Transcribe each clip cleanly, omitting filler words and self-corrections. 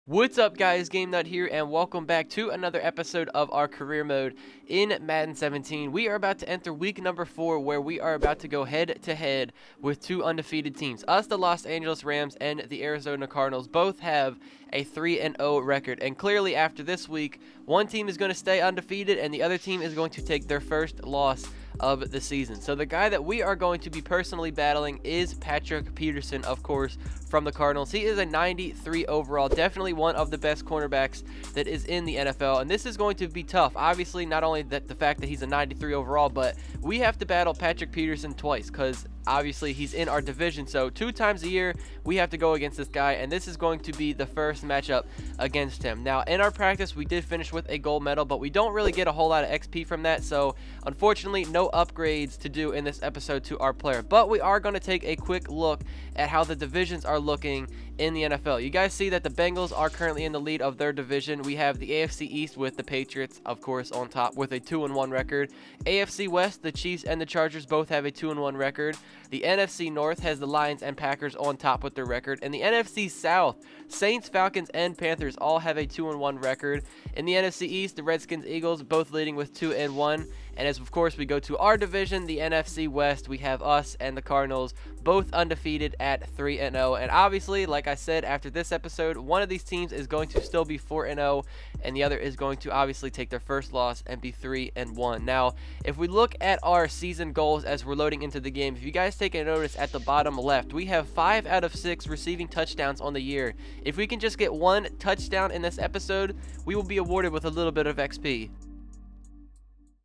What's up, guys? Game Nut here, and welcome back to another episode of our career mode in Madden 17. We are about to enter week number 4, where we are about to go head-to-head with two undefeated teams. Us, the Los Angeles Rams, and the Arizona Cardinals both have a 3-0 record, and clearly after this week, one team is going to stay undefeated, and the other team is going to take their first loss of the season. So the guy that we are going to be personally battling is Patrick Peterson, of course, from the Cardinals. He is a 93 overall, definitely one of the best cornerbacks that is in the NFL, and this is going to be tough. Obviously, not only the fact that he's a 93 overall, but we have to battle Patrick Peterson twice because obviously he's in our division, so 2 times a year we have to go against this guy, and this is going to be the first matchup against him. Now, in our practice, we did finish with a gold medal, but we don't really get a whole lot of XP from that, so unfortunately no upgrades to do in this episode to our player. But we are going to take a quick look at how the divisions are looking in the NFL. You guys see that the Bengals are currently in the lead of their division. We have the AFC East with the Patriots, of course, on top with a 2-1 record. AFC West, the Chiefs and the Chargers both have a 2-1 record. The NFC North has the Lions and Packers on top with their record. And the NFC South, Saints, Falcons, and Panthers all have a 2-1 record. In the NFC East, the Redskins, Eagles both leading with 2-1. And as of course we go to our division, the NFC West, we have us and the Cardinals both undefeated at 3-0. And obviously, like I said, after this episode, one of these teams is going to still be 4-0, and the other is going to obviously take their first loss and be 3-1. Now, if we look at our season goals as we're loading into the game, if you guys take a notice at the bottom left, we have 5 out of 6 receiving touchdowns on the year. If we can just get 1 touchdown in this episode, we will be awarded with a little bit of XP.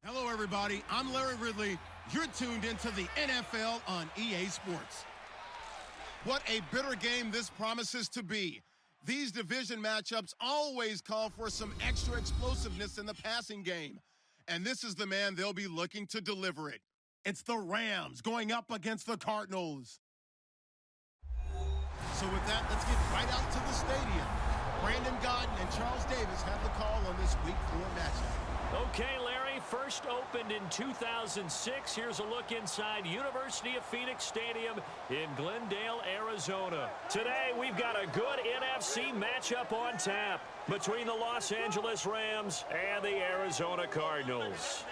Hello, everybody. I'm Larry Ridley. You're tuned into the NFL on EA Sports. What a bitter game this promises to be. These division matchups always call for some extra explosiveness in the passing game. And this is the man they'll be looking to deliver it. It's the Rams going up against the Cardinals. So with that, let's get right out to the stadium. Brandon Godden and Charles Davis have the call on this Week 4 matchup. Okay, Larry, first opened in 2006. Here's a look inside University of Phoenix Stadium in Glendale, Arizona. Today, we've got a good NFC matchup on tap between the Los Angeles Rams and the Arizona Cardinals.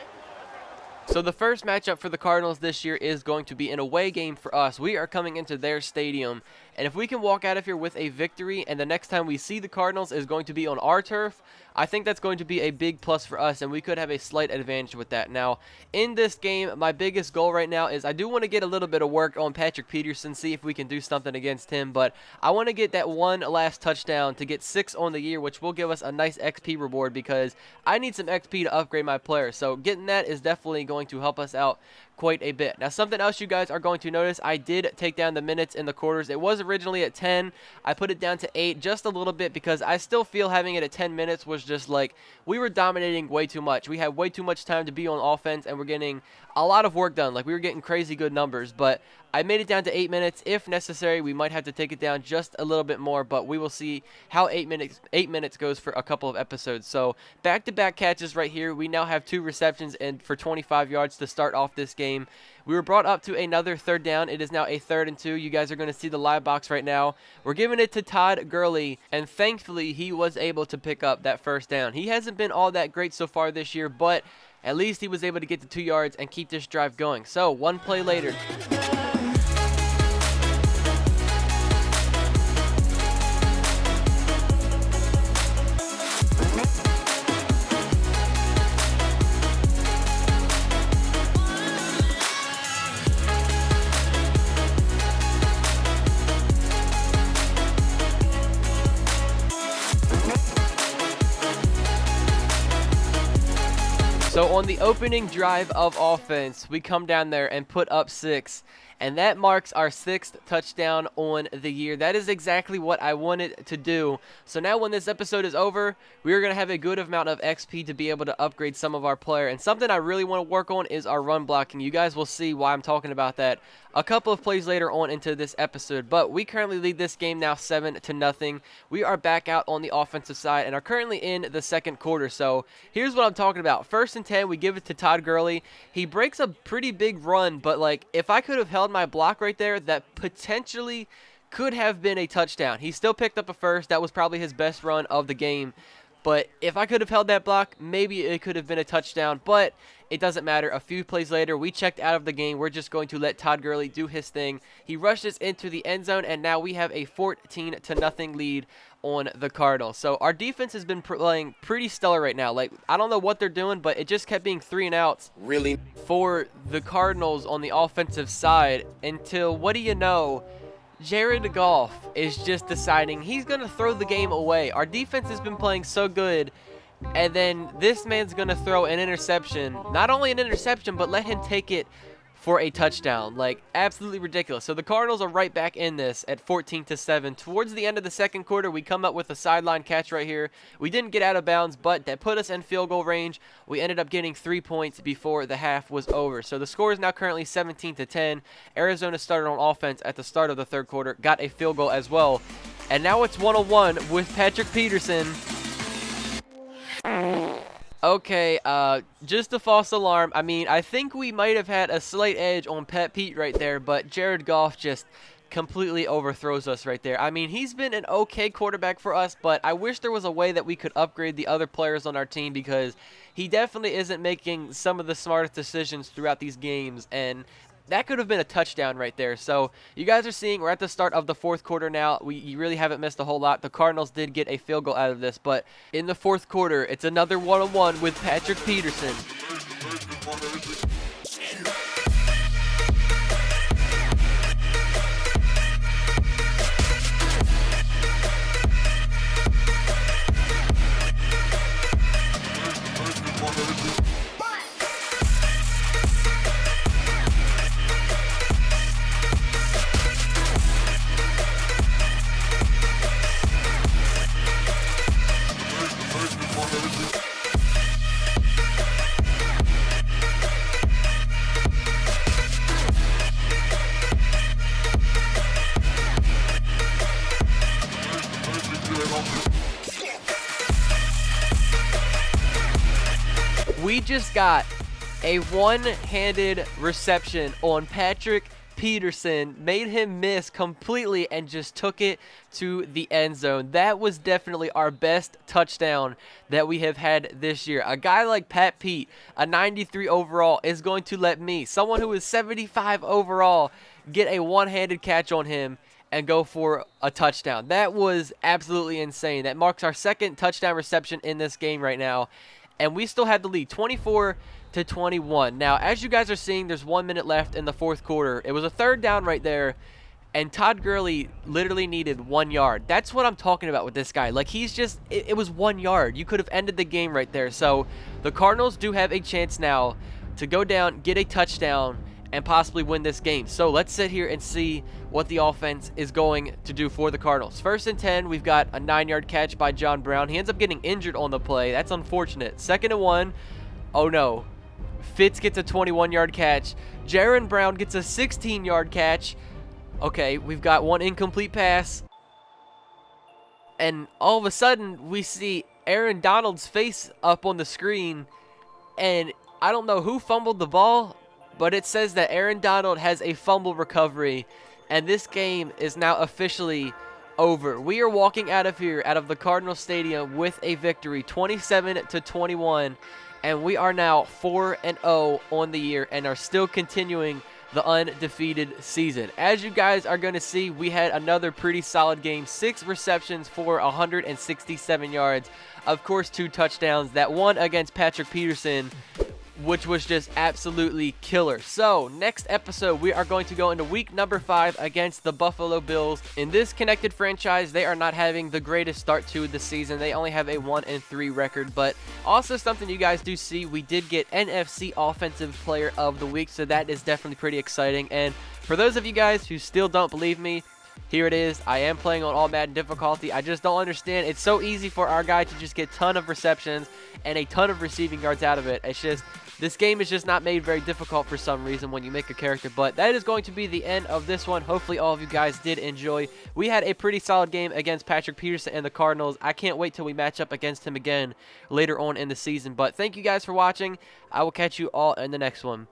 So the first matchup for the Cardinals this year is going to be an away game for us. We are coming into their stadium, and if we can walk out of here with a victory and the next time we see the Cardinals is going to be on our turf, I think that's going to be a big plus for us, and we could have a slight advantage with that. Now, in this game, my biggest goal right now is I do want to get a little bit of work on Patrick Peterson, see if we can do something against him, but I want to get that one last touchdown to get 6 on the year, which will give us a nice XP reward because I need some XP to upgrade my player, so getting that is definitely going to help us out quite a bit. Now, something else you guys are going to notice, I did take down the minutes in the quarters. It was originally at 10. I put it down to 8 just a little bit because I still feel having it at 10 minutes was just like we were dominating way too much. We had way too much time to be on offense, and we're getting a lot of work done. Like, we were getting crazy good numbers, but I made it down to 8 minutes. If necessary, we might have to take it down just a little bit more, but we will see how 8 minutes goes for a couple of episodes. So back-to-back catches right here. We now have 2 receptions and for 25 yards to start off this game. We were brought up to another 3rd down. It is now a 3rd and 2. You guys are going to see the live box right now. We're giving it to Todd Gurley, and thankfully he was able to pick up that 1st down. He hasn't been all that great so far this year, but at least he was able to get the 2 yards and keep this drive going. So, 1 play later. So on the opening drive of offense, we come down there and put up 6. And that marks our 6th touchdown on the year. That is exactly what I wanted to do. So now when this episode is over, we are going to have a good amount of XP to be able to upgrade some of our player. And something I really want to work on is our run blocking. You guys will see why I'm talking about that a couple of plays later on into this episode. But we currently lead this game now 7-0. We are back out on the offensive side and are currently in the 2nd quarter. So here's what I'm talking about. 1st and 10, we give it to Todd Gurley. He breaks a pretty big run, but like if I could have held my block right there, that potentially could have been a touchdown. He still picked up a first. That was probably his best run of the game. But if I could have held that block, maybe it could have been a touchdown. But it doesn't matter. A few plays later, we checked out of the game. We're just going to let Todd Gurley do his thing. He rushes into the end zone, and now we have a 14-0 lead on the Cardinals. So our defense has been playing pretty stellar right now. Like, I don't know what they're doing, but it just kept being 3-and-outs Really? for the Cardinals on the offensive side until, what do you know, Jared Goff is just deciding he's going to throw the game away. Our defense has been playing so good, and then this man's going to throw an interception. Not only an interception, but let him take it for a touchdown. Like, absolutely ridiculous. So the Cardinals are right back in this at 14-7. Towards the end of the second quarter, we come up with a sideline catch right here. We didn't get out of bounds, but that put us in field goal range. We ended up getting 3 points before the half was over. So the score is now currently 17-10. Arizona started on offense at the start of the third quarter, got a field goal as well. And now it's 1-on-1 with Patrick Peterson. Okay, just a false alarm. I mean, I think we might have had a slight edge on Pat Pete right there, but Jared Goff just completely overthrows us right there. I mean, he's been an okay quarterback for us, but I wish there was a way that we could upgrade the other players on our team because he definitely isn't making some of the smartest decisions throughout these games, and that could have been a touchdown right there. So you guys are seeing we're at the start of the fourth quarter now. You really haven't missed a whole lot. The Cardinals did get a field goal out of this, but in the fourth quarter, it's another 1-on-1 with Patrick Peterson. We just got a one-handed reception on Patrick Peterson, made him miss completely and just took it to the end zone. That was definitely our best touchdown that we have had this year. A guy like Pat Pete, a 93 overall, is going to let me, someone who is 75 overall, get a one-handed catch on him and go for a touchdown. That was absolutely insane. That marks our second touchdown reception in this game right now. And we still had the lead, 24-21. Now, as you guys are seeing, there's 1 minute left in the fourth quarter. It was a third down right there, and Todd Gurley literally needed 1 yard. That's what I'm talking about with this guy. Like, he's just, it was 1 yard. You could have ended the game right there. So the Cardinals do have a chance now to go down, get a touchdown, and possibly win this game. So let's sit here and see what the offense is going to do for the Cardinals. 1st and 10, we've got a 9-yard catch by John Brown. He ends up getting injured on the play. That's unfortunate. 2nd and 1. Oh no. Fitz gets a 21-yard catch. Jaron Brown gets a 16-yard catch. Okay, we've got one incomplete pass. And all of a sudden, we see Aaron Donald's face up on the screen. And I don't know who fumbled the ball, but it says that Aaron Donald has a fumble recovery, and this game is now officially over. We are walking out of here, out of the Cardinals Stadium, with a victory, 27-21, and we are now 4-0 on the year and are still continuing the undefeated season. As you guys are going to see, we had another pretty solid game, 6 receptions for 167 yards. Of course, 2 touchdowns. That one against Patrick Peterson, which was just absolutely killer. So, next episode, we are going to go into week number 5 against the Buffalo Bills. In this connected franchise, they are not having the greatest start to the season. They only have a 1-3 record, but also something you guys do see, we did get NFC Offensive Player of the Week, so that is definitely pretty exciting. And for those of you guys who still don't believe me, here it is. I am playing on all Madden difficulty. I just don't understand. It's so easy for our guy to just get a ton of receptions and a ton of receiving yards out of it. It's just, this game is just not made very difficult for some reason when you make a character. But that is going to be the end of this one. Hopefully all of you guys did enjoy. We had a pretty solid game against Patrick Peterson and the Cardinals. I can't wait till we match up against him again later on in the season. But thank you guys for watching. I will catch you all in the next one.